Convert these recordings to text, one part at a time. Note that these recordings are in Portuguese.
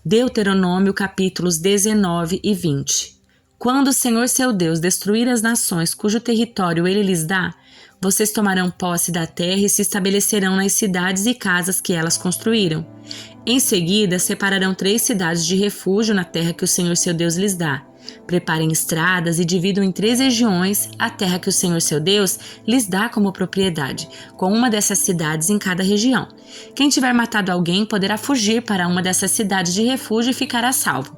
Deuteronômio capítulos 19 e 20. Quando o Senhor seu Deus destruir as nações cujo território ele lhes dá, vocês tomarão posse da terra e se estabelecerão nas cidades e casas que elas construíram. Em seguida, separarão 3 cidades de refúgio na terra que o Senhor seu Deus lhes dá. Preparem estradas e dividam em 3 regiões a terra que o Senhor seu Deus lhes dá como propriedade, com uma dessas cidades em cada região. Quem tiver matado alguém poderá fugir para uma dessas cidades de refúgio e ficará salvo.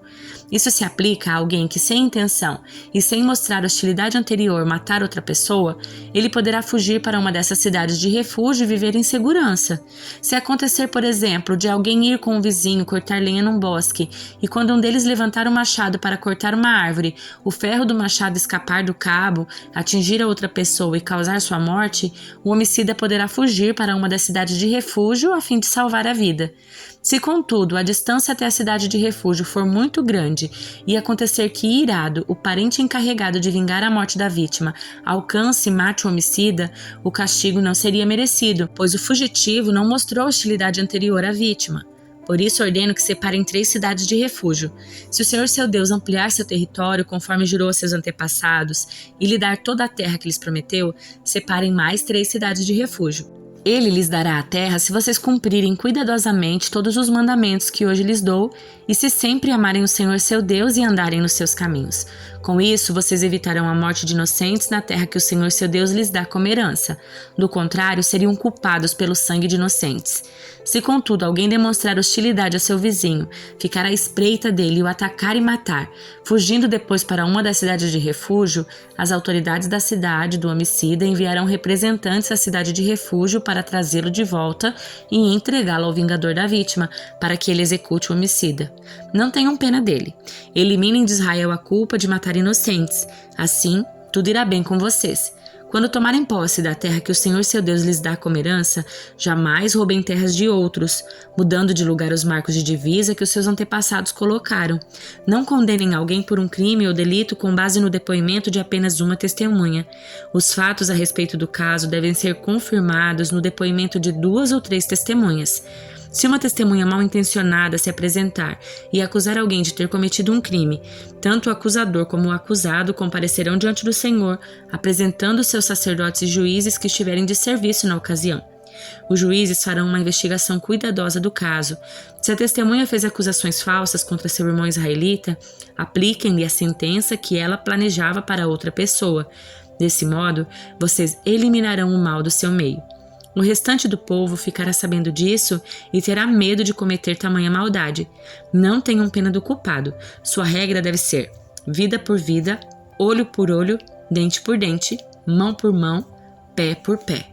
Isso se aplica a alguém que, sem intenção e sem mostrar hostilidade anterior, matar outra pessoa, ele poderá fugir para uma dessas cidades de refúgio e viver em segurança. Se acontecer, por exemplo, de alguém ir com um vizinho cortar lenha num bosque e quando um deles levantar o machado para cortar uma árvore, o ferro do machado escapar do cabo, atingir a outra pessoa e causar sua morte, o homicida poderá fugir para uma das cidades de refúgio a fim de salvar a vida. Se, contudo, a distância até a cidade de refúgio for muito grande e acontecer que, irado, o parente encarregado de vingar a morte da vítima alcance e mate o homicida, o castigo não seria merecido, pois o fugitivo não mostrou hostilidade anterior à vítima. Por isso, ordeno que separem 3 cidades de refúgio. Se o Senhor seu Deus ampliar seu território, conforme jurou a seus antepassados, e lhe dar toda a terra que lhes prometeu, separem mais 3 cidades de refúgio. Ele lhes dará a terra se vocês cumprirem cuidadosamente todos os mandamentos que hoje lhes dou e se sempre amarem o Senhor seu Deus e andarem nos seus caminhos. Com isso, vocês evitarão a morte de inocentes na terra que o Senhor seu Deus lhes dá como herança. Do contrário, seriam culpados pelo sangue de inocentes. Se, contudo, alguém demonstrar hostilidade a seu vizinho, ficar à espreita dele e o atacar e matar, fugindo depois para uma das cidades de refúgio, as autoridades da cidade do homicida enviarão representantes à cidade de refúgio para trazê-lo de volta e entregá-lo ao vingador da vítima, para que ele execute o homicida. Não tenham pena dele. Eliminem de Israel a culpa de matar inocentes. Assim, tudo irá bem com vocês. Quando tomarem posse da terra que o Senhor seu Deus lhes dá como herança, jamais roubem terras de outros, mudando de lugar os marcos de divisa que os seus antepassados colocaram. Não condenem alguém por um crime ou delito com base no depoimento de apenas uma testemunha. Os fatos a respeito do caso devem ser confirmados no depoimento de 2 ou 3 testemunhas. Se uma testemunha mal intencionada se apresentar e acusar alguém de ter cometido um crime, tanto o acusador como o acusado comparecerão diante do Senhor, apresentando seus sacerdotes e juízes que estiverem de serviço na ocasião. Os juízes farão uma investigação cuidadosa do caso. Se a testemunha fez acusações falsas contra seu irmão israelita, apliquem-lhe a sentença que ela planejava para outra pessoa. Desse modo, vocês eliminarão o mal do seu meio. O restante do povo ficará sabendo disso e terá medo de cometer tamanha maldade. Não tenham pena do culpado. Sua regra deve ser vida por vida, olho por olho, dente por dente, mão por mão, pé por pé.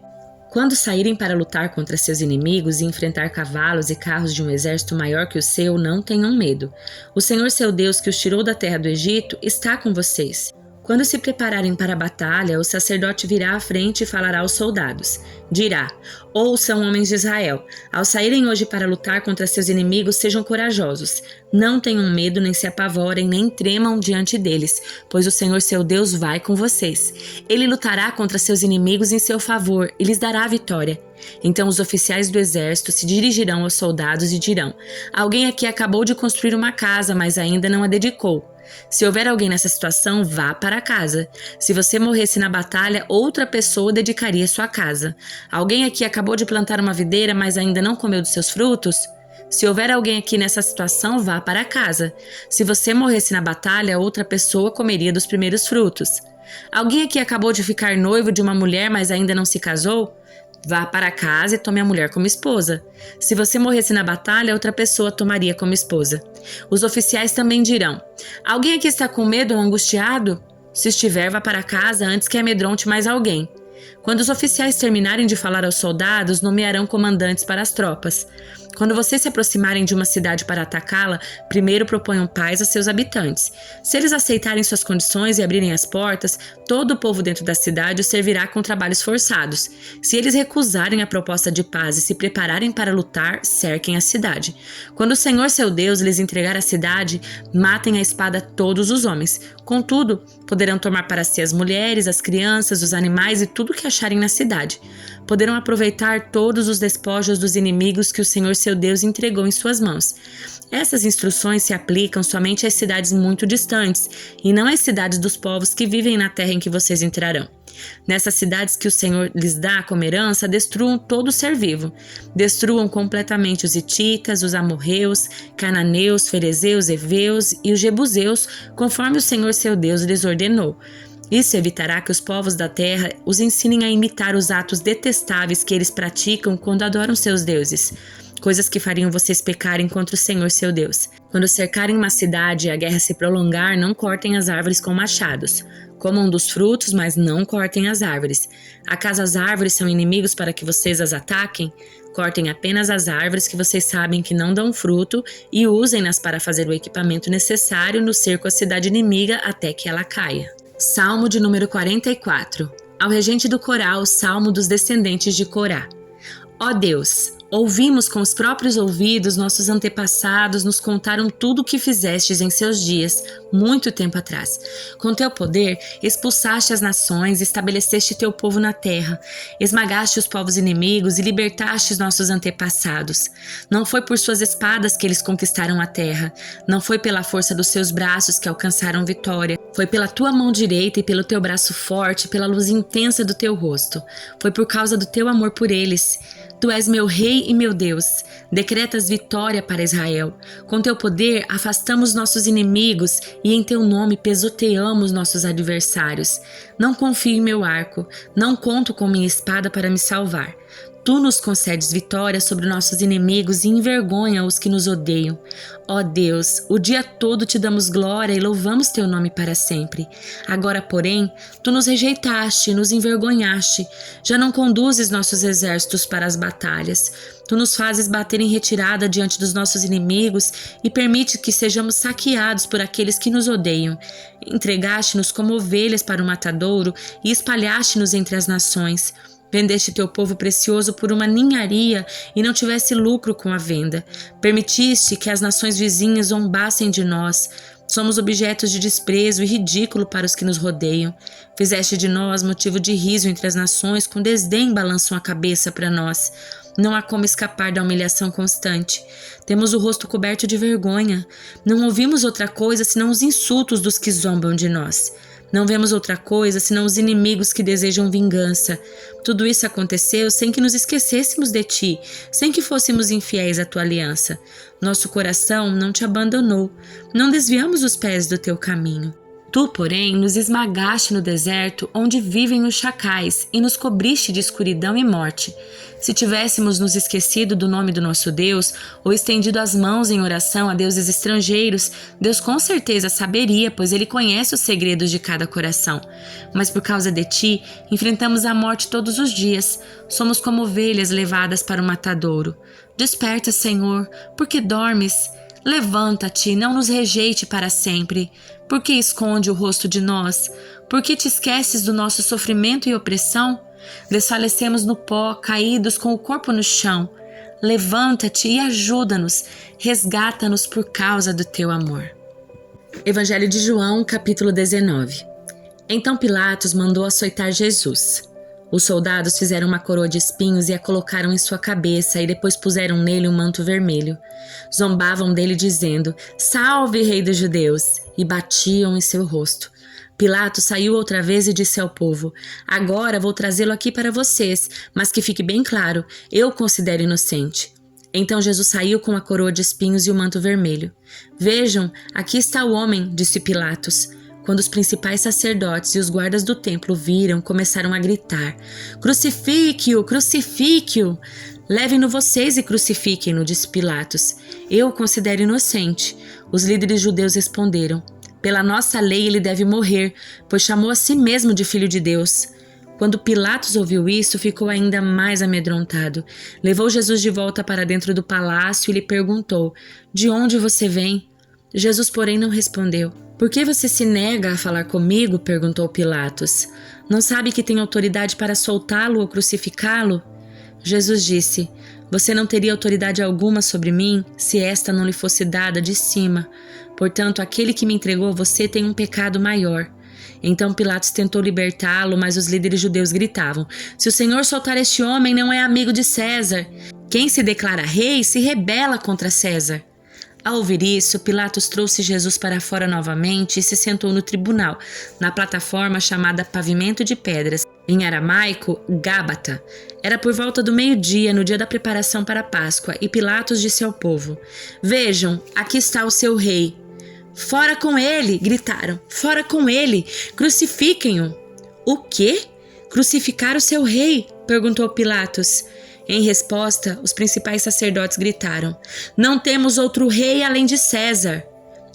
Quando saírem para lutar contra seus inimigos e enfrentar cavalos e carros de um exército maior que o seu, não tenham medo. O Senhor seu Deus, que os tirou da terra do Egito, está com vocês. Quando se prepararem para a batalha, o sacerdote virá à frente e falará aos soldados. Dirá: ouçam, homens de Israel, ao saírem hoje para lutar contra seus inimigos, sejam corajosos. Não tenham medo, nem se apavorem, nem tremam diante deles, pois o Senhor seu Deus vai com vocês. Ele lutará contra seus inimigos em seu favor e lhes dará a vitória. Então os oficiais do exército se dirigirão aos soldados e dirão: alguém aqui acabou de construir uma casa, mas ainda não a dedicou. Se houver alguém nessa situação, vá para casa. Se você morresse na batalha, outra pessoa dedicaria sua casa. Alguém aqui acabou de plantar uma videira, mas ainda não comeu dos seus frutos? Se houver alguém aqui nessa situação, vá para casa. Se você morresse na batalha, outra pessoa comeria dos primeiros frutos. Alguém aqui acabou de ficar noivo de uma mulher, mas ainda não se casou? Vá para casa e tome a mulher como esposa. Se você morresse na batalha, outra pessoa tomaria como esposa. Os oficiais também dirão: alguém aqui está com medo ou angustiado? Se estiver, vá para casa antes que amedronte mais alguém. Quando os oficiais terminarem de falar aos soldados, nomearão comandantes para as tropas. Quando vocês se aproximarem de uma cidade para atacá-la, primeiro proponham paz a seus habitantes. Se eles aceitarem suas condições e abrirem as portas, todo o povo dentro da cidade os servirá com trabalhos forçados. Se eles recusarem a proposta de paz e se prepararem para lutar, cerquem a cidade. Quando o Senhor seu Deus lhes entregar a cidade, matem à espada todos os homens. Contudo, poderão tomar para si as mulheres, as crianças, os animais e tudo o que acharem na cidade. Poderão aproveitar todos os despojos dos inimigos que o Senhor seu Deus entregou em suas mãos. Essas instruções se aplicam somente às cidades muito distantes e não às cidades dos povos que vivem na terra em que vocês entrarão. Nessas cidades que o Senhor lhes dá como herança, destruam todo ser vivo. Destruam completamente os hititas, os amorreus, cananeus, ferezeus, heveus e os jebuseus, conforme o Senhor seu Deus lhes ordenou. Isso evitará que os povos da terra os ensinem a imitar os atos detestáveis que eles praticam quando adoram seus deuses. Coisas que fariam vocês pecarem contra o Senhor seu Deus. Quando cercarem uma cidade e a guerra se prolongar, não cortem as árvores com machados. Comam dos frutos, mas não cortem as árvores. Acaso as árvores são inimigos para que vocês as ataquem? Cortem apenas as árvores que vocês sabem que não dão fruto e usem-nas para fazer o equipamento necessário no cerco à cidade inimiga até que ela caia. Salmo de número 44. Ao regente do coral, Salmo dos descendentes de Corá. Ó Deus, ouvimos com os próprios ouvidos, nossos antepassados nos contaram tudo o que fizestes em seus dias, muito tempo atrás. Com teu poder, expulsaste as nações, estabeleceste teu povo na terra, esmagaste os povos inimigos e libertaste os nossos antepassados. Não foi por suas espadas que eles conquistaram a terra, não foi pela força dos seus braços que alcançaram vitória, foi pela tua mão direita e pelo teu braço forte, pela luz intensa do teu rosto. Foi por causa do teu amor por eles. Tu és meu rei e meu Deus, decretas vitória para Israel. Com teu poder afastamos nossos inimigos e em teu nome pesoteamos nossos adversários. Não confio em meu arco, não conto com minha espada para me salvar. Tu nos concedes vitória sobre nossos inimigos e envergonha os que nos odeiam. Ó Deus, o dia todo te damos glória e louvamos teu nome para sempre. Agora, porém, tu nos rejeitaste e nos envergonhaste. Já não conduzes nossos exércitos para as batalhas. Tu nos fazes bater em retirada diante dos nossos inimigos e permite que sejamos saqueados por aqueles que nos odeiam. Entregaste-nos como ovelhas para o matadouro e espalhaste-nos entre as nações. Vendeste teu povo precioso por uma ninharia e não tivesse lucro com a venda. Permitiste que as nações vizinhas zombassem de nós. Somos objetos de desprezo e ridículo para os que nos rodeiam. Fizeste de nós motivo de riso entre as nações, com desdém balançam a cabeça para nós. Não há como escapar da humilhação constante. Temos o rosto coberto de vergonha. Não ouvimos outra coisa senão os insultos dos que zombam de nós. Não vemos outra coisa senão os inimigos que desejam vingança. Tudo isso aconteceu sem que nos esquecêssemos de ti, sem que fôssemos infiéis à tua aliança. Nosso coração não te abandonou, não desviamos os pés do teu caminho. Tu, porém, nos esmagaste no deserto onde vivem os chacais e nos cobriste de escuridão e morte. Se tivéssemos nos esquecido do nome do nosso Deus ou estendido as mãos em oração a deuses estrangeiros, Deus com certeza saberia, pois Ele conhece os segredos de cada coração. Mas por causa de ti, enfrentamos a morte todos os dias. Somos como ovelhas levadas para o matadouro. Desperta, Senhor, porque dormes? Levanta-te, não nos rejeite para sempre. Por que esconde o rosto de nós? Por que te esqueces do nosso sofrimento e opressão? Desfalecemos no pó, caídos com o corpo no chão. Levanta-te e ajuda-nos, resgata-nos por causa do teu amor. Evangelho de João, capítulo 19. Então Pilatos mandou açoitar Jesus. Os soldados fizeram uma coroa de espinhos e a colocaram em sua cabeça e depois puseram nele um manto vermelho. Zombavam dele dizendo, "Salve, Rei dos Judeus!" e batiam em seu rosto. Pilatos saiu outra vez e disse ao povo, "Agora vou trazê-lo aqui para vocês, mas que fique bem claro, eu o considero inocente." Então Jesus saiu com a coroa de espinhos e o manto vermelho. "Vejam, aqui está o homem", disse Pilatos. Quando os principais sacerdotes e os guardas do templo viram, começaram a gritar, "Crucifique-o! Crucifique-o!" "Levem-no vocês e crucifiquem-no", disse Pilatos. "Eu o considero inocente." Os líderes judeus responderam, "Pela nossa lei ele deve morrer, pois chamou a si mesmo de Filho de Deus." Quando Pilatos ouviu isso, ficou ainda mais amedrontado. Levou Jesus de volta para dentro do palácio e lhe perguntou, "De onde você vem?" Jesus, porém, não respondeu. "Por que você se nega a falar comigo?" perguntou Pilatos. "Não sabe que tem autoridade para soltá-lo ou crucificá-lo?" Jesus disse, "Você não teria autoridade alguma sobre mim se esta não lhe fosse dada de cima. Portanto, aquele que me entregou a você tem um pecado maior." Então Pilatos tentou libertá-lo, mas os líderes judeus gritavam, "Se o Senhor soltar este homem, não é amigo de César." Quem se declara rei se rebela contra César. Ao ouvir isso, Pilatos trouxe Jesus para fora novamente e se sentou no tribunal, na plataforma chamada Pavimento de Pedras, em aramaico, Gábata. Era por volta do meio-dia, no dia da preparação para a Páscoa, e Pilatos disse ao povo: "Vejam, aqui está o seu rei." "Fora com ele!" gritaram. "Fora com ele! Crucifiquem-o!" "O quê? Crucificar o seu rei?" perguntou Pilatos. Em resposta, os principais sacerdotes gritaram: "Não temos outro rei além de César."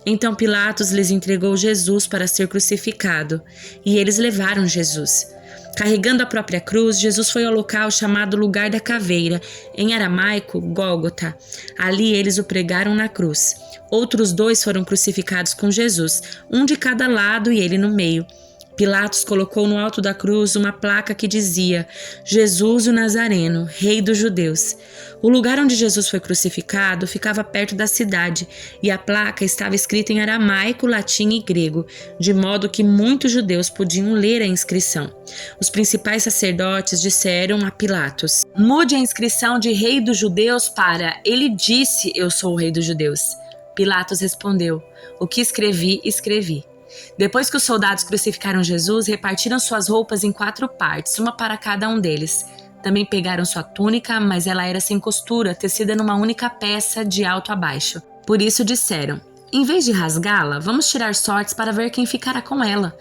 Então Pilatos lhes entregou Jesus para ser crucificado, e eles levaram Jesus. Carregando a própria cruz, Jesus foi ao local chamado Lugar da Caveira, em aramaico, Gólgota. Ali eles o pregaram na cruz. Outros 2 foram crucificados com Jesus, um de cada lado e ele no meio. Pilatos colocou no alto da cruz uma placa que dizia: "Jesus o Nazareno, Rei dos Judeus." O lugar onde Jesus foi crucificado ficava perto da cidade, e a placa estava escrita em aramaico, latim e grego, de modo que muitos judeus podiam ler a inscrição. Os principais sacerdotes disseram a Pilatos: "Mude a inscrição de Rei dos Judeus para Ele disse, eu sou o Rei dos Judeus." Pilatos respondeu: "O que escrevi, escrevi." Depois que os soldados crucificaram Jesus, repartiram suas roupas em 4 partes, uma para cada um deles. Também pegaram sua túnica, mas ela era sem costura, tecida numa única peça de alto a baixo. Por isso disseram: "Em vez de rasgá-la, vamos tirar sortes para ver quem ficará com ela."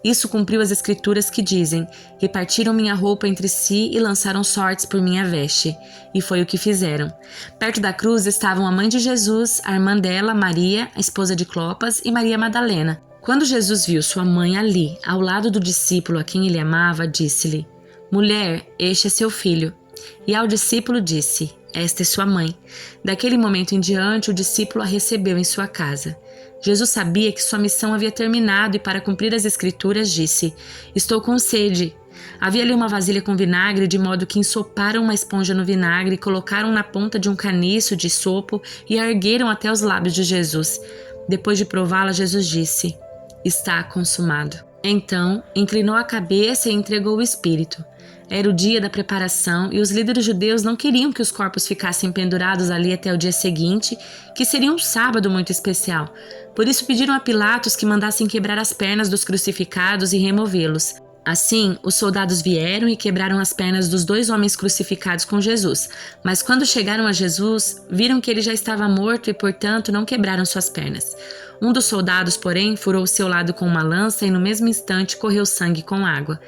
Isso cumpriu as escrituras que dizem: "Repartiram minha roupa entre si e lançaram sortes por minha veste." E foi o que fizeram. Perto da cruz estavam a mãe de Jesus, a irmã dela, Maria, a esposa de Clopas, e Maria Madalena. Quando Jesus viu sua mãe ali, ao lado do discípulo a quem ele amava, disse-lhe: "Mulher, este é seu filho." E ao discípulo disse: "Esta é sua mãe." Daquele momento em diante, o discípulo a recebeu em sua casa. Jesus sabia que sua missão havia terminado e, para cumprir as escrituras, disse: "Estou com sede." Havia ali uma vasilha com vinagre, de modo que ensoparam uma esponja no vinagre, colocaram na ponta de um caniço de sopo e a ergueram até os lábios de Jesus. Depois de prová-la, Jesus disse: "Está consumado." Então, inclinou a cabeça e entregou o espírito. Era o dia da preparação e os líderes judeus não queriam que os corpos ficassem pendurados ali até o dia seguinte, que seria um sábado muito especial. Por isso pediram a Pilatos que mandassem quebrar as pernas dos crucificados e removê-los. Assim, os soldados vieram e quebraram as pernas dos 2 homens crucificados com Jesus. Mas quando chegaram a Jesus, viram que ele já estava morto e, portanto, não quebraram suas pernas. Um dos soldados, porém, furou o seu lado com uma lança e, no mesmo instante, correu sangue com água.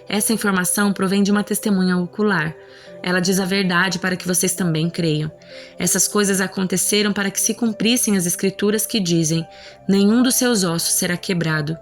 Essa informação provém de uma testemunha ocular. Ela diz a verdade para que vocês também creiam. Essas coisas aconteceram para que se cumprissem as escrituras que dizem: "Nenhum dos seus ossos será quebrado."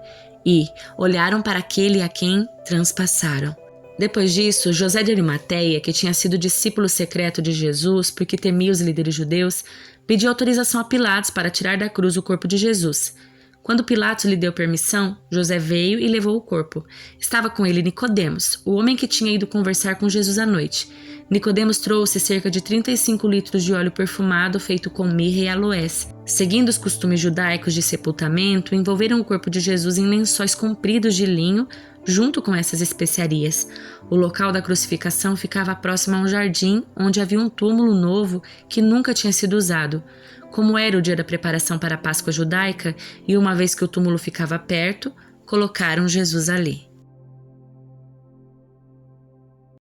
E olharam para aquele a quem transpassaram. Depois disso, José de Arimateia, que tinha sido discípulo secreto de Jesus porque temia os líderes judeus, pediu autorização a Pilatos para tirar da cruz o corpo de Jesus. Quando Pilatos lhe deu permissão, José veio e levou o corpo. Estava com ele Nicodemos, o homem que tinha ido conversar com Jesus à noite. Nicodemos trouxe cerca de 35 litros de óleo perfumado feito com mirra e aloés. Seguindo os costumes judaicos de sepultamento, envolveram o corpo de Jesus em lençóis compridos de linho, junto com essas especiarias. O local da crucificação ficava próximo a um jardim, onde havia um túmulo novo que nunca tinha sido usado. Como era o dia da preparação para a Páscoa judaica, e uma vez que o túmulo ficava perto, colocaram Jesus ali.